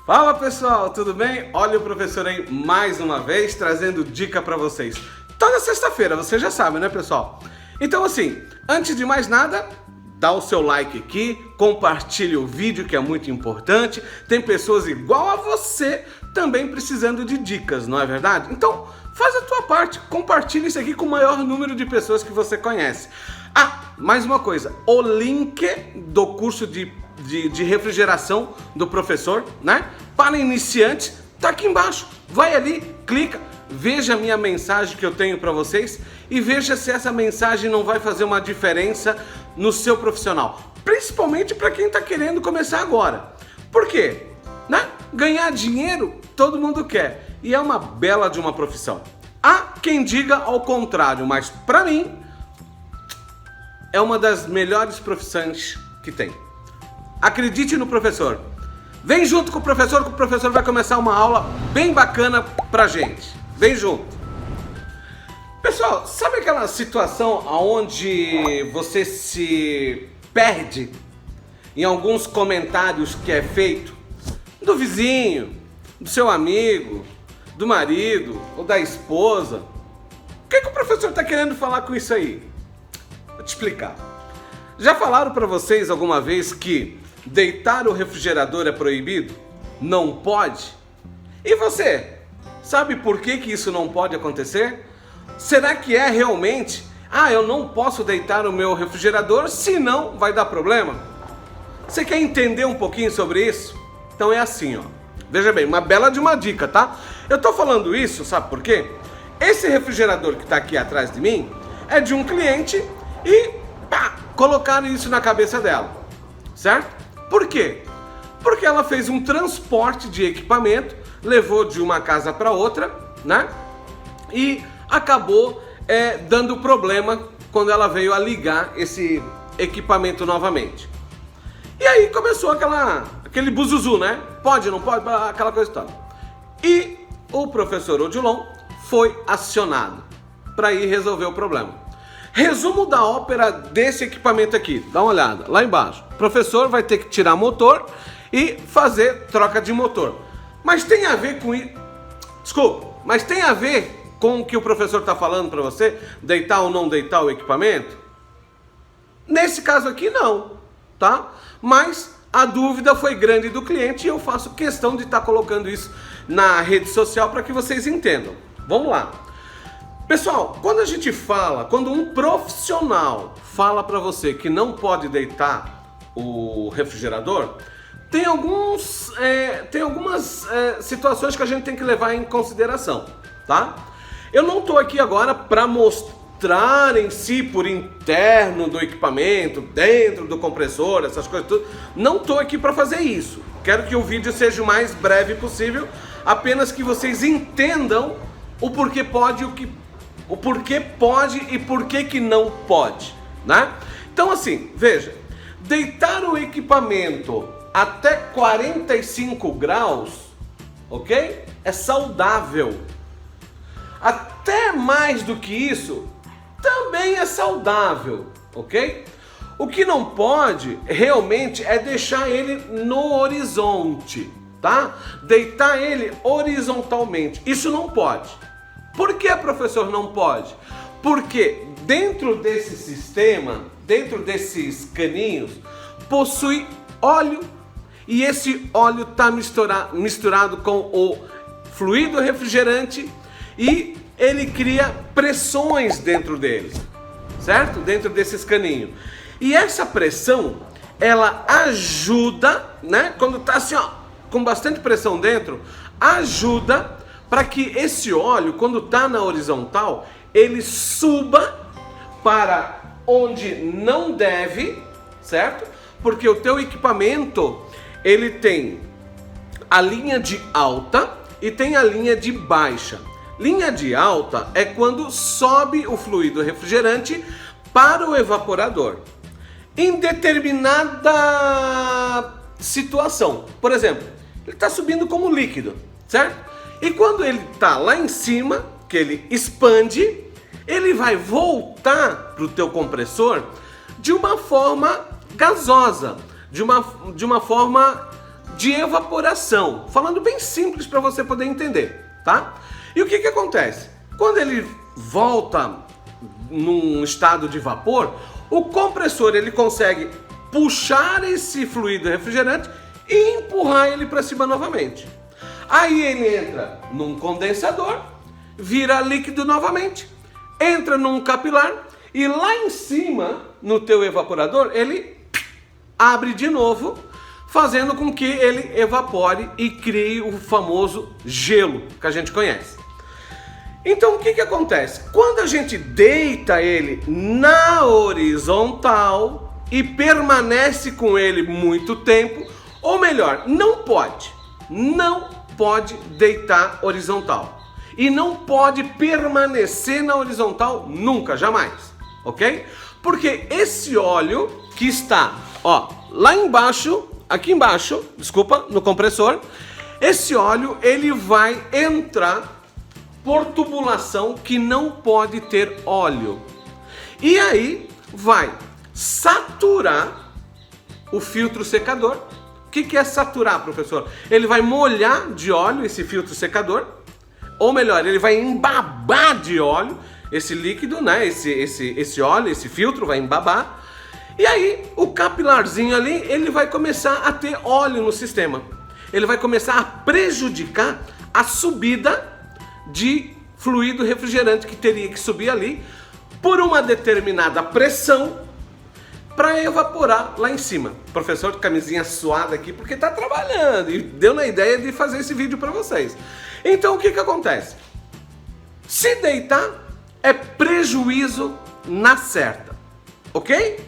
Fala pessoal, tudo bem? Olha o professor aí mais uma vez trazendo dica para vocês. Toda sexta-feira, você já sabe, né pessoal? Então assim, antes de mais nada, dá o seu like aqui, compartilhe o vídeo que é muito importante. Tem pessoas igual a você também precisando de dicas, não é verdade? Então faz a tua parte, compartilhe isso aqui com o maior número de pessoas que você conhece. Ah, mais uma coisa, o link do curso de refrigeração do professor, né? Para iniciantes, tá aqui embaixo. Vai ali, clica, veja a minha mensagem que eu tenho para vocês e veja se essa mensagem não vai fazer uma diferença no seu profissional, principalmente para quem está querendo começar agora. Por quê? Né? Ganhar dinheiro todo mundo quer e é uma bela de uma profissão. Há quem diga ao contrário, mas para mim é uma das melhores profissões que tem. Acredite no professor. Vem junto com o professor vai começar uma aula bem bacana pra gente. Vem junto. Pessoal, sabe aquela situação onde você se perde em alguns comentários que é feito do vizinho, do seu amigo, do marido ou da esposa? O que o professor está querendo falar com isso aí? Vou te explicar. Já falaram para vocês alguma vez que deitar o refrigerador é proibido? Não pode? E você? Sabe por que isso não pode acontecer? Será que é realmente? Eu não posso deitar o meu refrigerador, senão vai dar problema? Você quer entender um pouquinho sobre isso? Então é assim, ó. Veja bem, uma bela de uma dica, tá? Eu tô falando isso, sabe por quê? Esse refrigerador que tá aqui atrás de mim é de um cliente e colocaram isso na cabeça dela, certo? Por quê? Porque ela fez um transporte de equipamento, levou de uma casa para outra, né? E acabou dando problema quando ela veio a ligar esse equipamento novamente. E aí começou aquele buzuzu, né? Pode, não pode, aquela coisa toda. E o professor Odilon foi acionado para ir resolver o problema. Resumo da ópera desse equipamento aqui, dá uma olhada, lá embaixo. O professor vai ter que tirar motor e fazer troca de motor. Mas tem a ver com isso... Desculpa, mas tem a ver com o que o professor está falando para você? Deitar ou não deitar o equipamento? Nesse caso aqui não, tá? Mas a dúvida foi grande do cliente e eu faço questão de estar colocando isso na rede social para que vocês entendam. Vamos lá. Pessoal, quando um profissional fala para você que não pode deitar o refrigerador, tem algumas situações que a gente tem que levar em consideração, tá? Eu não estou aqui agora para mostrar em si por interno do equipamento, dentro do compressor, essas coisas tudo. Não estou aqui para fazer isso. Quero que o vídeo seja o mais breve possível, apenas que vocês entendam o porquê pode e por que não pode, né? Então assim, veja, deitar o equipamento até 45 graus, ok? É saudável. Até mais do que isso, também é saudável, ok? O que não pode realmente é deixar ele no horizonte, tá? Deitar ele horizontalmente, isso não pode. Por que, professor, não pode? Porque dentro desse sistema, dentro desses caninhos, possui óleo e esse óleo está misturado com o fluido refrigerante e ele cria pressões dentro dele, certo? Dentro desses caninhos. E essa pressão, ela ajuda, né? Quando está assim, ó, com bastante pressão dentro, ajuda para que esse óleo, quando está na horizontal, ele suba para onde não deve, certo? Porque o teu equipamento, ele tem a linha de alta e tem a linha de baixa. Linha de alta é quando sobe o fluido refrigerante para o evaporador. Em determinada situação, por exemplo, ele está subindo como líquido, certo? E quando ele está lá em cima, que ele expande, ele vai voltar para o teu compressor de uma forma gasosa, de uma forma de evaporação, falando bem simples para você poder entender, tá? E o que acontece? Quando ele volta num estado de vapor, o compressor ele consegue puxar esse fluido refrigerante e empurrar ele para cima novamente. Aí ele entra num condensador, vira líquido novamente, entra num capilar e lá em cima, no teu evaporador, ele abre de novo, fazendo com que ele evapore e crie o famoso gelo que a gente conhece. Então o que acontece? Quando a gente deita ele na horizontal e permanece com ele muito tempo, ou melhor, não pode deitar horizontal e não pode permanecer na horizontal nunca, jamais, ok? Porque esse óleo que está, ó, lá embaixo, aqui embaixo, desculpa, no compressor, esse óleo ele vai entrar por tubulação que não pode ter óleo. E aí vai saturar o filtro secador. O que é saturar, professor? Ele vai molhar de óleo esse filtro secador, ou melhor, ele vai embabar de óleo esse líquido, né? Esse óleo, esse filtro vai embabar. E aí o capilarzinho ali, ele vai começar a ter óleo no sistema. Ele vai começar a prejudicar a subida de fluido refrigerante que teria que subir ali por uma determinada pressão para evaporar lá em cima. Professor de camisinha suada aqui porque está trabalhando e deu na ideia de fazer esse vídeo para vocês. Então o que acontece? Se deitar é prejuízo na certa, ok?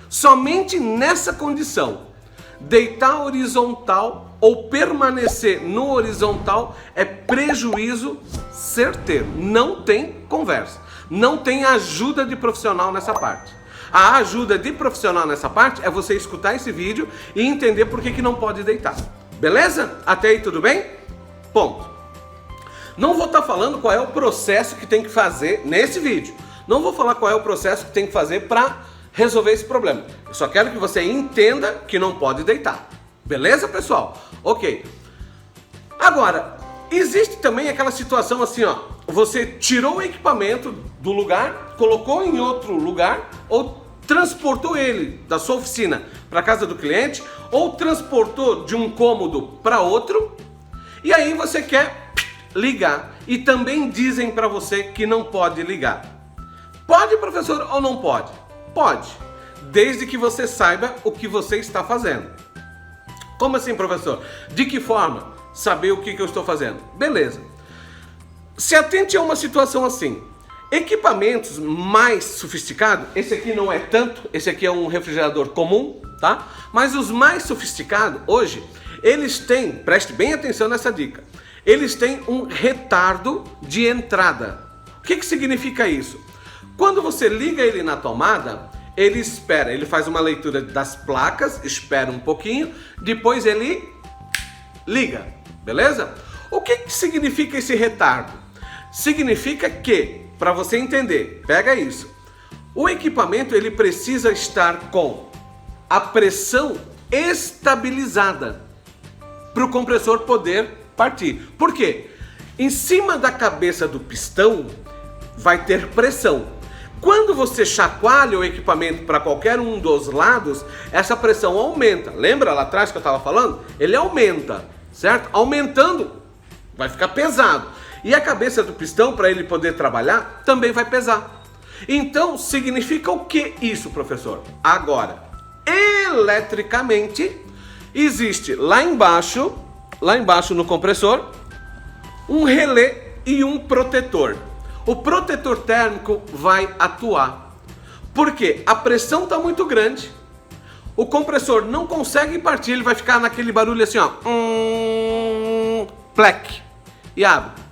Somente nessa condição, deitar horizontal ou permanecer no horizontal é prejuízo certeiro. Não tem conversa. Não tem ajuda de profissional nessa parte. A ajuda de profissional nessa parte é você escutar esse vídeo e entender por que não pode deitar. Beleza? Até aí tudo bem? Ponto. Não vou estar falando qual é o processo que tem que fazer nesse vídeo. Não vou falar qual é o processo que tem que fazer para resolver esse problema. Eu só quero que você entenda que não pode deitar. Beleza, pessoal? Ok. Agora, existe também aquela situação assim, ó. Você tirou o equipamento do lugar, colocou em outro lugar ou transportou ele da sua oficina para casa do cliente ou transportou de um cômodo para outro e aí você quer ligar e também dizem para você que não pode ligar. Pode, professor, ou não pode? Pode, desde que você saiba o que você está fazendo. Como assim, professor? De que forma saber o que eu estou fazendo? Beleza. Se atente a uma situação assim. Equipamentos mais sofisticados, esse aqui não é tanto, esse aqui é um refrigerador comum, tá? Mas os mais sofisticados, hoje, eles têm, preste bem atenção nessa dica, eles têm um retardo de entrada. O que significa isso? Quando você liga ele na tomada, ele espera, ele faz uma leitura das placas, espera um pouquinho, depois ele liga, beleza? O que significa esse retardo? Significa que, para você entender, pega isso, o equipamento ele precisa estar com a pressão estabilizada para o compressor poder partir. Por quê? Em cima da cabeça do pistão vai ter pressão. Quando você chacoalha o equipamento para qualquer um dos lados, essa pressão aumenta. Lembra lá atrás que eu estava falando? Ele aumenta, certo? Aumentando, vai ficar pesado. E a cabeça do pistão, para ele poder trabalhar, também vai pesar. Então, significa o que isso, professor? Agora, eletricamente, existe lá embaixo no compressor, um relé e um protetor. O protetor térmico vai atuar. Porque a pressão está muito grande, o compressor não consegue partir, ele vai ficar naquele barulho assim, ó. Plec. E abre.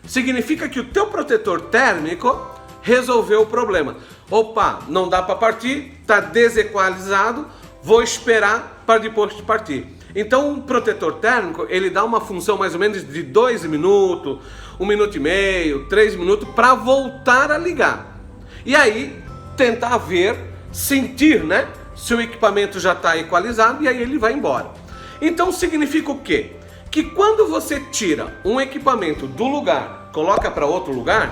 Significa que o teu protetor térmico resolveu o problema. Opa, não dá para partir, está desequalizado, vou esperar para depois de partir. Então o protetor térmico, ele dá uma função mais ou menos de 2 minutos, 1 minuto e meio, 3 minutos para voltar a ligar. E aí tentar ver, sentir, né, se o equipamento já está equalizado e aí ele vai embora. Então significa o quê? Que quando você tira um equipamento do lugar, coloca para outro lugar,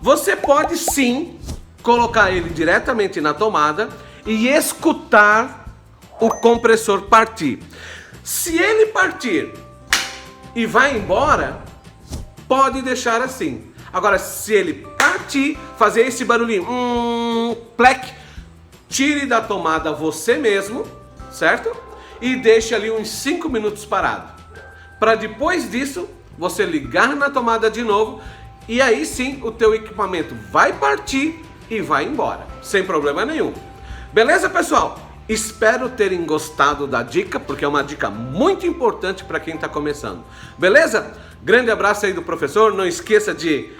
você pode sim colocar ele diretamente na tomada e escutar o compressor partir. Se ele partir e vai embora, pode deixar assim. Agora, se ele partir, fazer esse barulhinho, plec, tire da tomada você mesmo, certo? E deixe ali uns 5 minutos parado. Para depois disso, você ligar na tomada de novo e aí sim o teu equipamento vai partir e vai embora, sem problema nenhum. Beleza, pessoal? Espero terem gostado da dica, porque é uma dica muito importante para quem está começando. Beleza? Grande abraço aí do professor. Não esqueça de,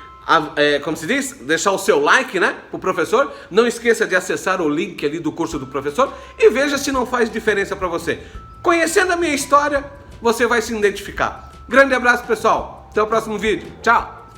como se diz, deixar o seu like, né, pro professor. Não esqueça de acessar o link ali do curso do professor e veja se não faz diferença para você. Conhecendo a minha história, você vai se identificar. Grande abraço, pessoal. Até o próximo vídeo. Tchau.